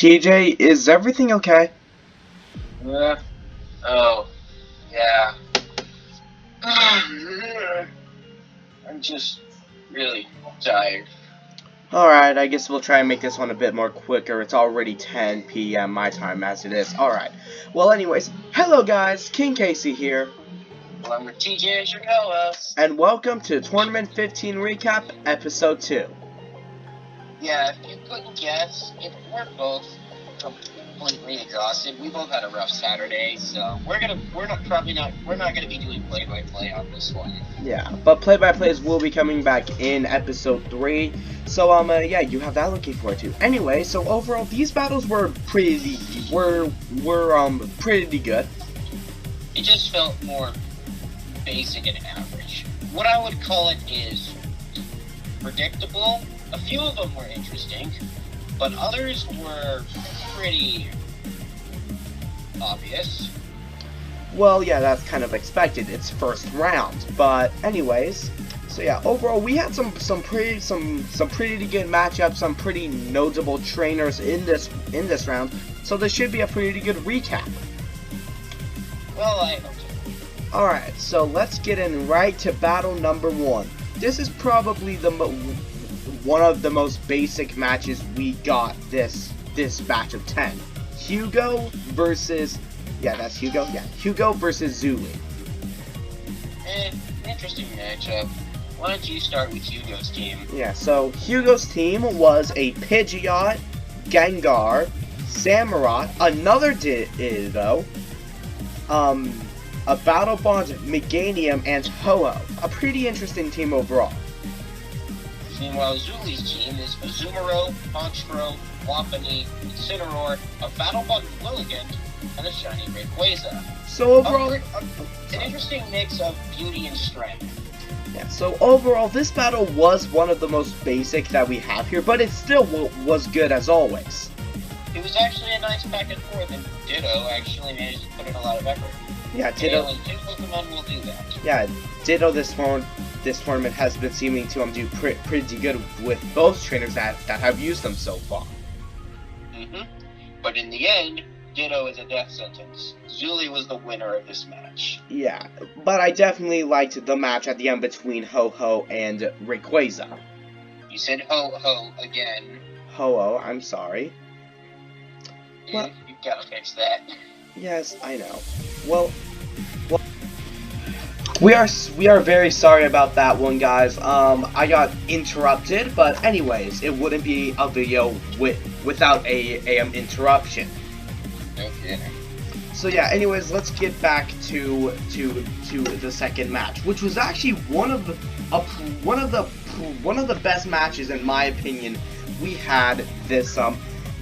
TJ, is everything okay? Uh, oh, yeah. I'm just really tired. Alright, I guess we'll try and make this one a bit more quicker. It's already 10 p.m. my time as it is. Alright. Well, anyways, hello guys, King Casey here. Well, I'm with TJ as your co-host. And welcome to Tournament 15 Recap, Episode 2. Yeah, if you couldn't guess, we're both completely exhausted. We both had a rough Saturday, so we're not gonna be doing play-by-play on this one. Yeah, but play-by-plays will be coming back in Episode 3. So, yeah, you have that looking forward to. Anyway, so overall, these battles were pretty good. It just felt more basic and average. What I would call it is predictable. A few of them were interesting, but others were pretty obvious. Well, yeah, that's kind of expected. It's first round, but anyways, so yeah, overall we had some pretty good matchups, some pretty notable trainers in this round. So this should be a pretty good recap. Well, I hope so. All right, so let's get in right to battle number 1. This is probably one of the most basic matches we got this batch of 10. Hugo versus, yeah, that's Hugo. Yeah, Hugo versus Zuli. Interesting matchup. Why don't you start with Hugo's team? Yeah, so Hugo's team was a Pidgeot, Gengar, Samurott, another Ditto, a Battlebond, Meganium, and Ho-Oh. A pretty interesting team overall. Meanwhile, Zuli's team is Azumarill, Honchkrow, Wapani, Incineroar, a Battlebond Willigant, and a Shiny Rayquaza. So overall, an interesting mix of beauty and strength. Yeah, so overall, this battle was one of the most basic that we have here, but it still was good as always. It was actually a nice back and forth, and Ditto actually managed to put in a lot of effort. Yeah, Ditto. Two Pokemon will do that. Yeah, Ditto this tournament has been seeming to do pretty good with both trainers that have used them so far. But in the end, Ditto is a death sentence. Zuli was the winner of this match. Yeah, but I definitely liked the match at the end between Ho-Oh and Rayquaza. You said Ho-Oh again. Ho-Oh, I'm sorry. Well, you gotta fix that. Yes, I know. Well, we are very sorry about that one, guys. I got interrupted, but anyways, it wouldn't be a video without a interruption. Okay. So yeah, anyways, let's get back to the second match, which was actually one of the best matches in my opinion we had this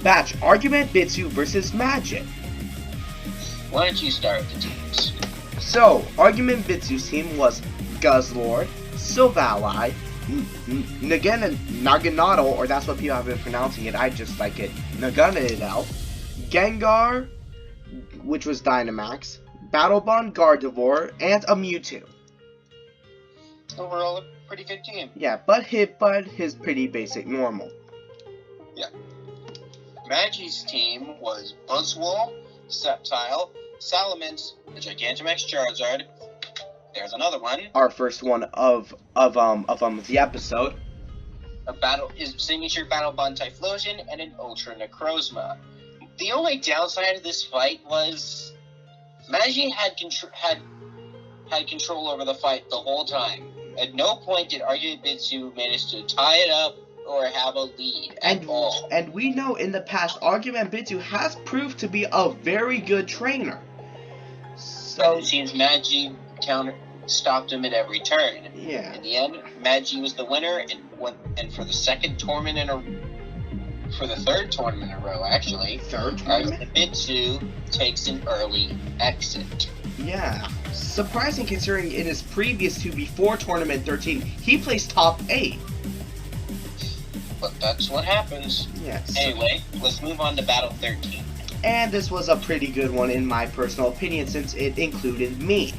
batch. Argument-Bitsu versus Magic. Why don't you start the teams? So, Argument-Bitsu's team was Guzzlord, Silvally, Naganadel, or that's what people have been pronouncing it, I just like it, Naganadel, Gengar, which was Dynamax, Battlebond, Gardevoir, and a Mewtwo. Overall, a pretty good team. Yeah, but his pretty basic normal. Yeah. Magi's team was Buzzwole, Sceptile, Salamence, the Gigantamax Charizard. There's another one. Our first one of the episode. His signature Battlebond Typhlosion and an Ultra Necrozma. The only downside of this fight was Magi had control over the fight the whole time. At no point did Argument-Bitsu manage to tie it up or have a lead at all. And we know in the past, Argument-Bitsu has proved to be a very good trainer. So but it seems Magi stopped him at every turn. Yeah. In the end, Magi was the winner, and for the third tournament in a row, actually, Argument-Bitsu takes an early exit. Yeah. Surprising considering in his previous two before Tournament 13, he placed top 8. But that's what happens. Yes. Anyway, let's move on to Battle 13. And this was a pretty good one in my personal opinion since it included me.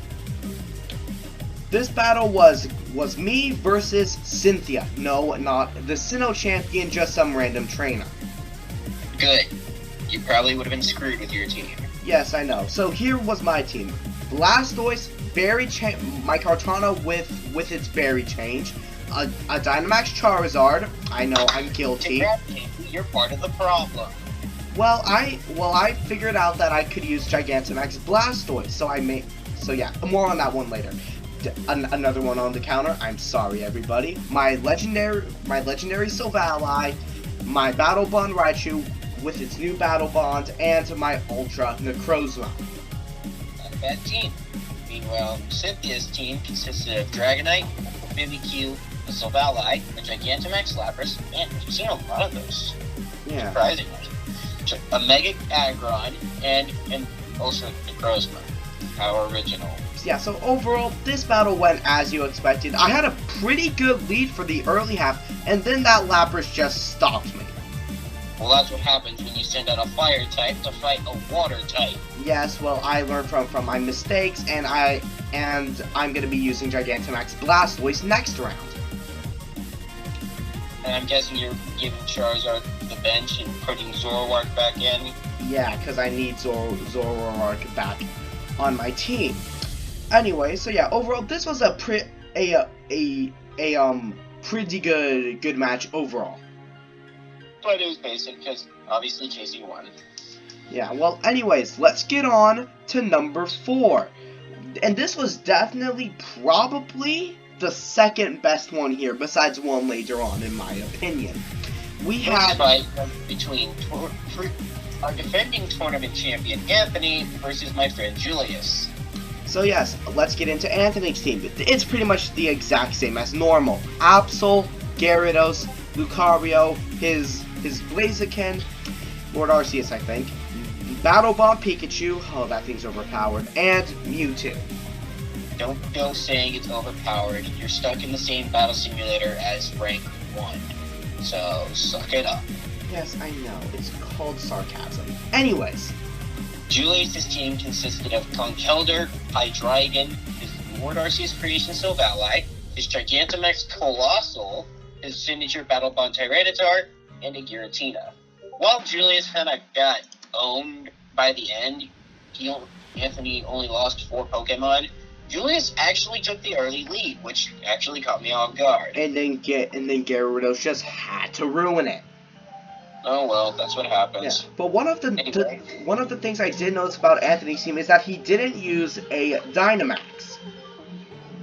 This battle was me versus Cynthia. No, not the Sinnoh champion, just some random trainer. Good. You probably would have been screwed with your team. Yes, I know. So here was my team. Blastoise, my Kartana with its berry change. A Dynamax Charizard. I know, I'm guilty. You're part of the problem. Well, I figured out that I could use Gigantamax Blastoise, so yeah, more on that one later. Another one on the counter. I'm sorry, everybody. My legendary Silvally, my Battle Bond Raichu with its new Battle Bond, and my Ultra Necrozma. Not a bad team. Meanwhile, Cynthia's team consisted of Dragonite, Mimikyu, a Silvally, a Gigantamax Lapras, man, we've seen a lot of those. Yeah. Surprisingly. A Mega Aggron, and an Ultra Necrozma. How original. Yeah, so overall, this battle went as you expected. I had a pretty good lead for the early half, and then that Lapras just stopped me. Well, that's what happens when you send out a fire type to fight a water type. Yes, well, I learned from my mistakes, and I'm gonna be using Gigantamax Blastoise next round. And I'm guessing you're giving Charizard the bench and putting Zoroark back in? Yeah, because I need Zoroark back on my team. Anyway, so yeah, overall, this was a pretty good match overall. But it was basic, because obviously Casey won. Yeah, well, anyways, let's get on to number 4. And this was definitely probably the second best one here, besides one later on, in my opinion. We had fight between our defending tournament champion Anthony versus my friend Julius. So yes, let's get into Anthony's team. It's pretty much the exact same as normal. Absol, Gyarados, Lucario, his Blaziken, Lord Arceus, I think. Battle Bomb Pikachu, oh, that thing's overpowered, and Mewtwo. Don't go saying it's overpowered. You're stuck in the same battle simulator as rank 1. So, suck it up. Yes, I know. It's called sarcasm. Anyways. Julius' team consisted of Conkeldurr, Hydreigon, his Lord Arceus creation Silvally, his Gigantamax Colossal, his signature Battle Bond Tyranitar, and a Giratina. While Julius kind of got owned by the end, Anthony only lost 4 Pokemon. Julius actually took the early lead, which actually caught me off guard. And then Gyarados just had to ruin it. Oh well, that's what happens. Yeah. But one of the things I did notice about Anthony's team is that he didn't use a Dynamax.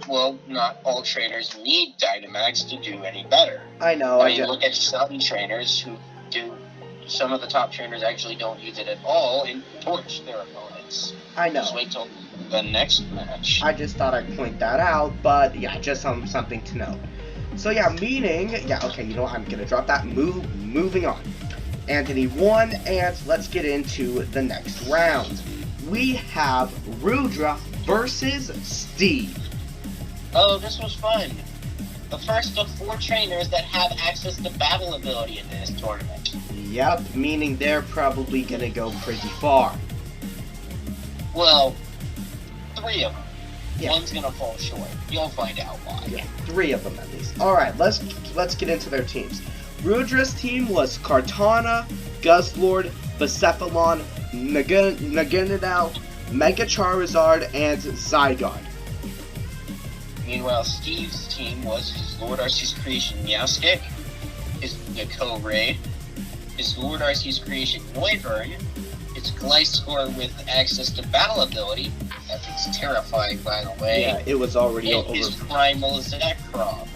Well, not all trainers need Dynamax to do any better. I know. I mean, look at some trainers who do. Some of the top trainers actually don't use it at all and torch their opponents. I know. Just wait till the next match. I just thought I'd point that out, but yeah, just something to note. So yeah, okay, you know what, I'm gonna drop that. Moving on. Anthony won, and let's get into the next round. We have Rudra versus Steve. Oh, this was fun. The first of 4 trainers that have access to battle ability in this tournament. Yep, meaning they're probably gonna go pretty far. Well, 3 of them. Yeah. One's gonna fall short. You'll find out why. Yeah, 3 of them at least. Alright, let's get into their teams. Rudra's team was Kartana, Guzzlord, Bucephalon, Naganadel, Mega Charizard, and Zygarde. Meanwhile, Steve's team was his Lord Arceus creation Meowstic, his Nako Raid, his Lord Arceus creation Noivern, its Gliscor with access to battle ability. That thing's terrifying, by the way. Yeah, it was already and over. His Primal Zekrom.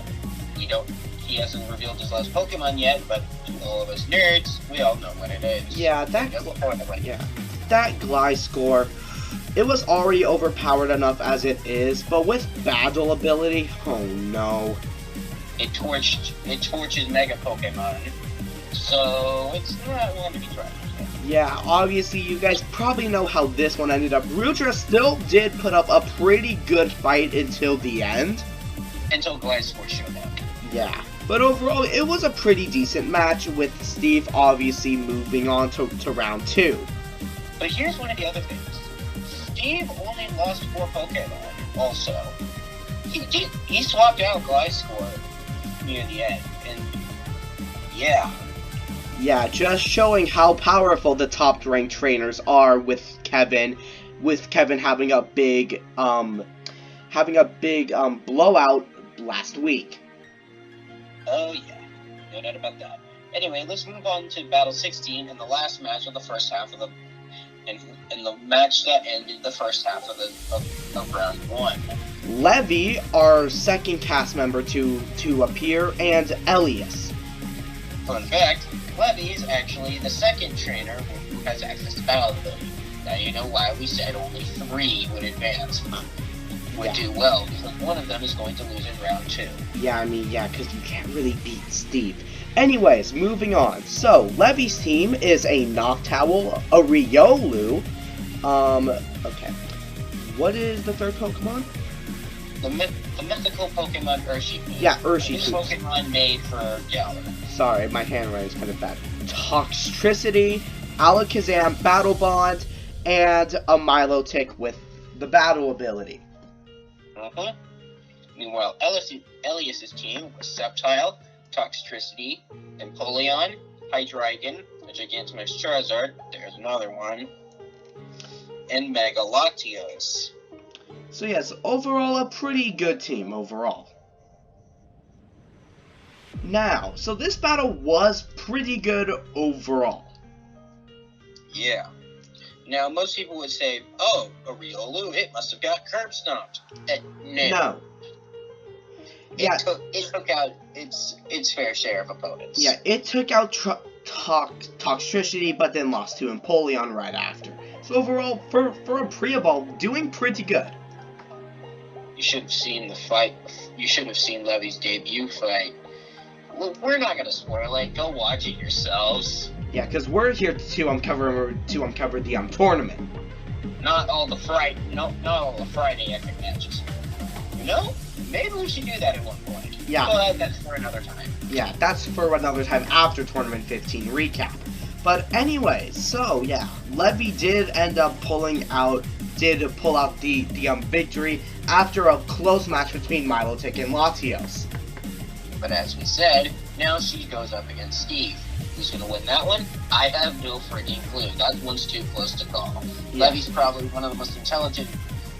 He hasn't revealed his last Pokemon yet, but to all of us nerds, we all know what it is. Yeah, that Gliscor, it was already overpowered enough as it is, but with battle ability, oh no. It torches Mega Pokemon, so it's not one to be tried. Yeah, obviously you guys probably know how this one ended up. Rudra still did put up a pretty good fight until the end. Until Gliscor showed up. Yeah. But overall, it was a pretty decent match, with Steve obviously moving on to round 2. But here's one of the other things. Steve only lost 4 Pokemon, also. He swapped out Gliscor near the end, and yeah. Yeah, just showing how powerful the top-ranked trainers are with Kevin having a big blowout last week. Oh yeah, no doubt about that. Anyway, let's move on to Battle 16 and the last match of the first half of the and the match that ended the first half of round 1. Levy, our second cast member to appear, and Elias. Fun fact, Levy is actually the second trainer who has access to battle ability. Now you know why we said only 3 would advance. Would do well, because one of them is going to lose in round 2. Yeah, I mean, yeah, because you can't really beat Steve. Anyways, moving on. So, Levy's team is a Noctowl, a Riolu, okay. What is the third Pokemon? The mythical Pokemon Urshifu. Yeah, Urshifu. This Pokemon made for Galar. Sorry, my handwriting is kind of bad. Toxtricity, Alakazam, Battle Bond, and a Milotic with the battle ability. Meanwhile, Elias's team was Sceptile, Toxtricity, Empoleon, Hydreigon, a Gigantamax Charizard, there's another one, and Megalactios. So yes, overall a pretty good team overall. Now, so this battle was pretty good overall. Yeah. Now, most people would say, oh, a Riolu, it must have got curb stomped. No. Yeah. It took out its fair share of opponents. Yeah, it took out Toxtricity, but then lost to Empoleon right after. So overall, for a Priaball, doing pretty good. You should have seen the fight. You should have seen Levy's debut fight. Well, we're not gonna spoil it. Go watch it yourselves. Yeah, because we're here to uncover the tournament. Not all the Friday epic matches. You know, maybe we should do that at one point. Yeah. But that's for another time. Yeah, that's for another time after Tournament 15 recap. But anyway, so yeah, Levy did end up pull out the victory after a close match between Milotic and Latios. But as we said, now she goes up against Steve. Who's going to win that one? I have no freaking clue. That one's too close to call. Yeah. Levy's probably one of the most intelligent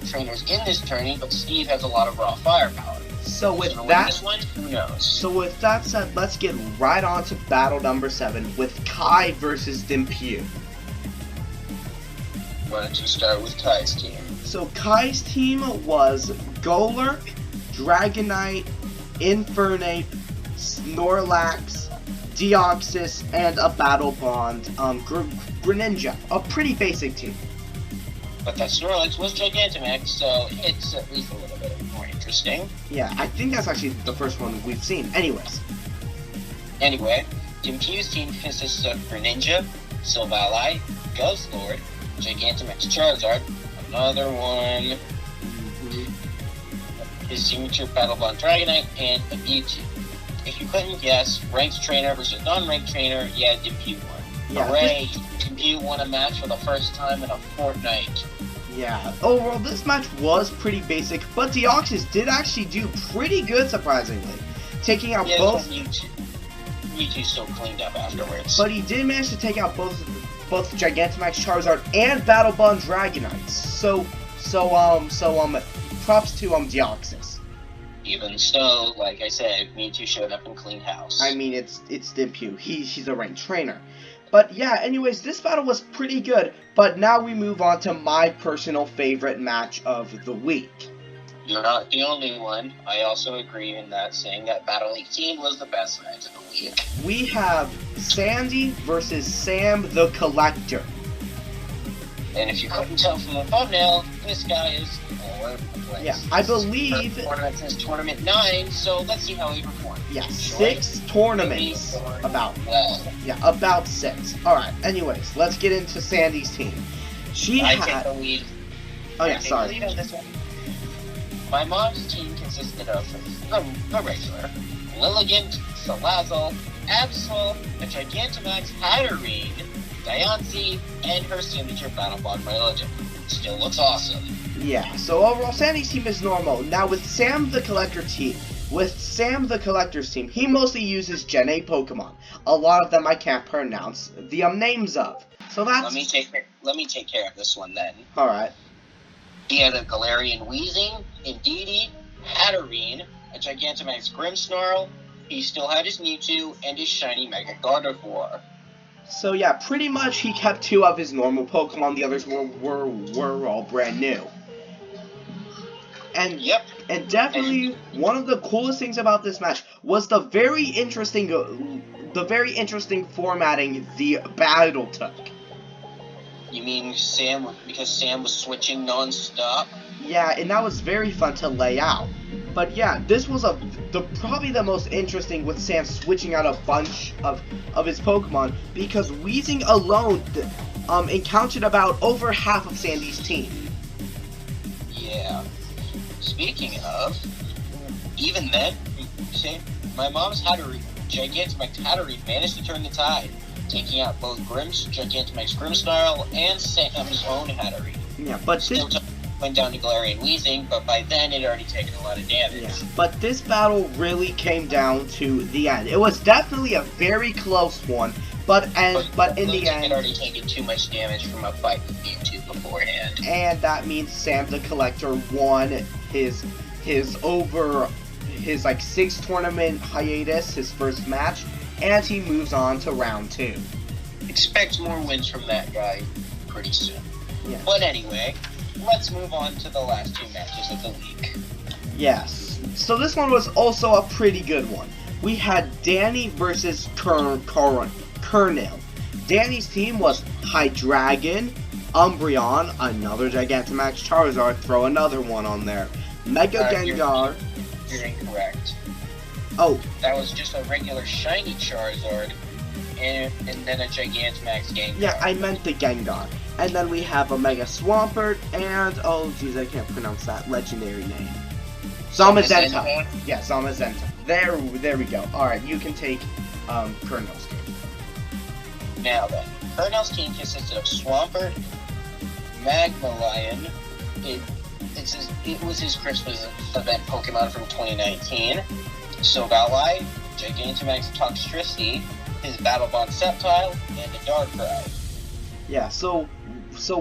trainers in this tourney, but Steve has a lot of raw firepower. So with that, this one, who knows? So with that said, let's get right on to battle number 7 with Kai versus Dimpew. Why don't you start with Kai's team? So Kai's team was Golurk, Dragonite, Infernape, Snorlax, Deoxys, and a Battle Bond, Greninja. A pretty basic team. But that Snorlax was Gigantamax, so it's at least a little bit more interesting. Yeah, I think that's actually the first one we've seen. Anyway, Dimpew's team consists of Greninja, Silvally, Guzzlord, Gigantamax Charizard, another one, his signature Battle Bond Dragonite, and a Mewtwo. If you couldn't guess, ranked trainer versus non-ranked trainer, yeah, Dimpew won. Yeah, hooray! Dimpew won a match for the first time in a fortnight. Yeah, overall this match was pretty basic, but Deoxys did actually do pretty good, surprisingly. Taking out both... Mewtwo still cleaned up afterwards. But he did manage to take out both Gigantamax Charizard and Battle Bond Dragonite. So props to Deoxys. Even so, like I said, Mewtwo showed up and cleaned house. I mean, it's Dimpew. He's a ranked trainer. But yeah, anyways, this battle was pretty good. But now we move on to my personal favorite match of the week. You're not the only one. I also agree in that, saying that Battle 18 was the best match of the week. We have Sandy versus Sam the Collector. And if you couldn't tell from the thumbnail, this guy is all over the place. Yeah, I believe... Tournament says Tournament 9, so let's see how he performed. Yeah, 6 tournaments. About 6. Alright, anyways, let's get into Sandy's team. I take the lead. Oh yeah, sorry. Lead on this one. My mom's team consisted of the regular, Lilligant, Salazzle, Absol, a Gigantamax Hatterene, Diancie, and her signature Battle Bond Milotic. Still looks awesome. Yeah, so overall Sandy's team is normal. Now with Sam the Collector's team, he mostly uses Gen 8 Pokemon. a lot of them I can't pronounce the names of. So that's... Let me take care of this one then. Alright. He had a Galarian Weezing, Indeedee, Hatterene, a Gigantamax Grimmsnarl. He still had his Mewtwo and his shiny Mega Gardevoir. So yeah, pretty much he kept 2 of his normal Pokemon. The others were all brand new. And Yep. And definitely one of the coolest things about this match was the very interesting formatting the battle took. You mean Sam, because Sam was switching non-stop? Yeah, and that was very fun to lay out. But yeah, this was probably the most interesting, with Sam switching out a bunch of his Pokemon, because Weezing alone encountered about over half of Sandy's team. Yeah. Speaking of, even then, my mom's Gigantamax Hatterene managed to turn the tide, taking out both Gigantamax Grimmsnarl and Sam's own Hatterene. Yeah, but Still went down to Galarian Weezing, but by then it had already taken a lot of damage. Yeah, but this battle really came down to the end. It was definitely a very close one, but in the end, it had already taken too much damage from a fight with Mewtwo beforehand. And that means Sam the Collector won his 6th tournament hiatus, his first match, and he moves on to round 2. Expect more wins from that guy pretty soon. Yeah. But anyway, let's move on to the last 2 matches of the week. Yes. So this one was also a pretty good one. We had Danny versus Kernel. Danny's team was Hydreigon, Umbreon, another Gigantamax Charizard, throw another one on there, Mega Gengar. You're incorrect. Oh. That was just a regular shiny Charizard, and then a Gigantamax Gengar. Yeah, I meant the Gengar. And then we have a Mega Swampert, and, oh jeez, I can't pronounce that legendary name. Zamazenta. Yeah, Zamazenta. There we go. Alright, you can take Kernel's team. Now then, Kernel's team consisted of Swampert, Magmalion. It was his Christmas event Pokemon from 2019. Silvally, Gigantamax Toxtricity, his Battlebond Sceptile, and a Darkrai. Yeah, so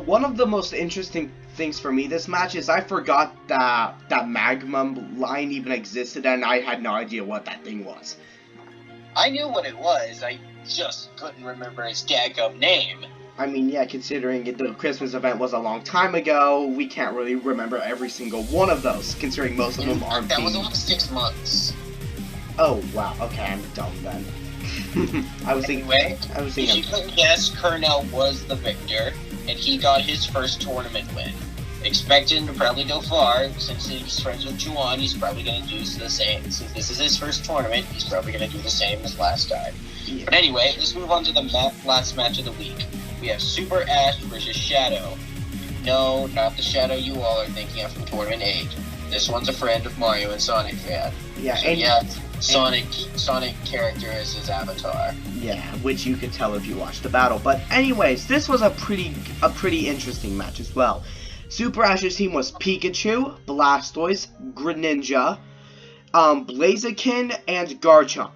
one of the most interesting things for me this match is I forgot that Magma line even existed, and I had no idea what that thing was. I knew what it was, I just couldn't remember its daggum name. I mean, yeah, considering the Christmas event was a long time ago, we can't really remember every single one of those, considering most of them aren't. That was only 6 months. Oh, wow, okay, I'm dumb then. I was thinking, if you couldn't guess, Kernel was the victor, and he got his first tournament win. Expect him to probably go far, since he's friends with Juwan, he's probably going to do the same. Since this is his first tournament, he's probably going to do the same as last time. Yeah. But anyway, let's move on to the last match of the week. We have Super Ash versus Shadow. No, not the Shadow you all are thinking of from Tournament 8. This one's a friend of Mario and Sonic fan. Yeah, so, Sonic character is his avatar. Yeah, which you could tell if you watched the battle. But anyways, this was a pretty interesting match as well. Super Ash's team was Pikachu, Blastoise, Greninja, Blaziken, and Garchomp.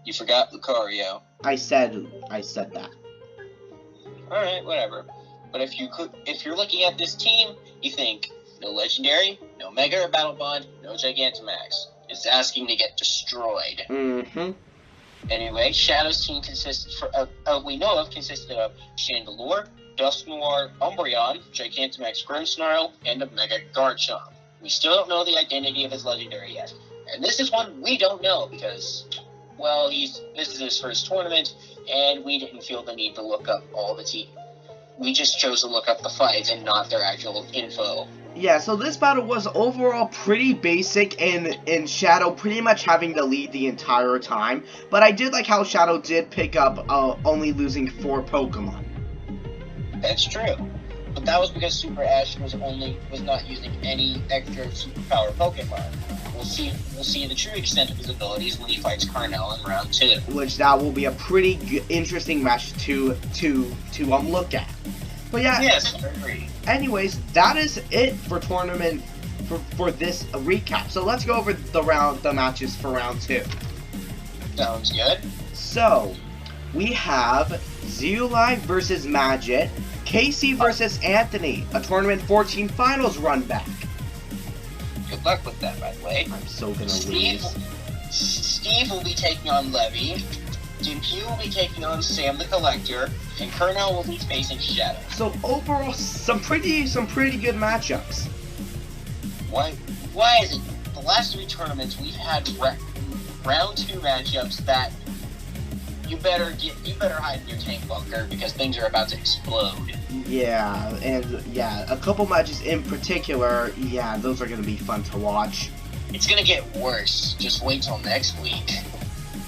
You forgot Lucario. I said that. Alright, whatever. But if you're looking at this team, you think, no Legendary, no Mega or Battle Bond, no Gigantamax. It's asking to get destroyed. Mm-hmm. Anyway, Shadow's team consisted of Chandelure, Dusknoir, Umbreon, Gigantamax Grimmsnarl, and a Mega Garchomp. We still don't know the identity of his Legendary yet. And this is one we don't know because, well, this is his first tournament, and we didn't feel the need to look up all the team. We just chose to look up the fights and not their actual info. Yeah, so this battle was overall pretty basic, in Shadow pretty much having the lead the entire time. But I did like how Shadow did pick up only losing 4 Pokemon. That's true. But that was because Super Ash was not using any extra superpower Pokemon. We'll see the true extent of his abilities when he fights Kernel in round 2. Which that will be a pretty interesting match to look at. But yeah. Yes, I agree. Anyways, that is it for tournament for this recap. So let's go over the matches for round 2. Sounds good. So, we have Zeolite versus Magic, Casey versus Anthony, a Tournament 14 Finals run back. Good luck with that, by the way. I'm so gonna Steve, lose. Steve will be taking on Levy. Dimpu will be taking on Sam the Collector, and Colonel will be facing Shadow. So overall, some pretty good matchups. Why is it the last 3 tournaments we've had round 2 matchups that you better hide in your tank bunker because things are about to explode. Yeah, and yeah, a couple matches in particular, yeah, those are gonna be fun to watch. It's gonna get worse. Just wait till next week.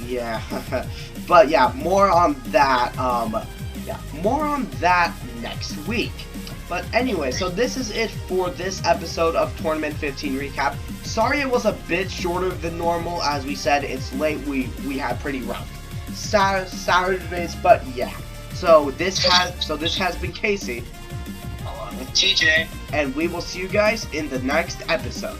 Yeah, but yeah, more on that. More on that next week. But anyway, so this is it for this episode of Tournament 15 Recap. Sorry it was a bit shorter than normal. As we said, it's late. We had pretty rough Saturdays, but yeah. So this has been Casey, Along with TJ. and we will see you guys in the next episode.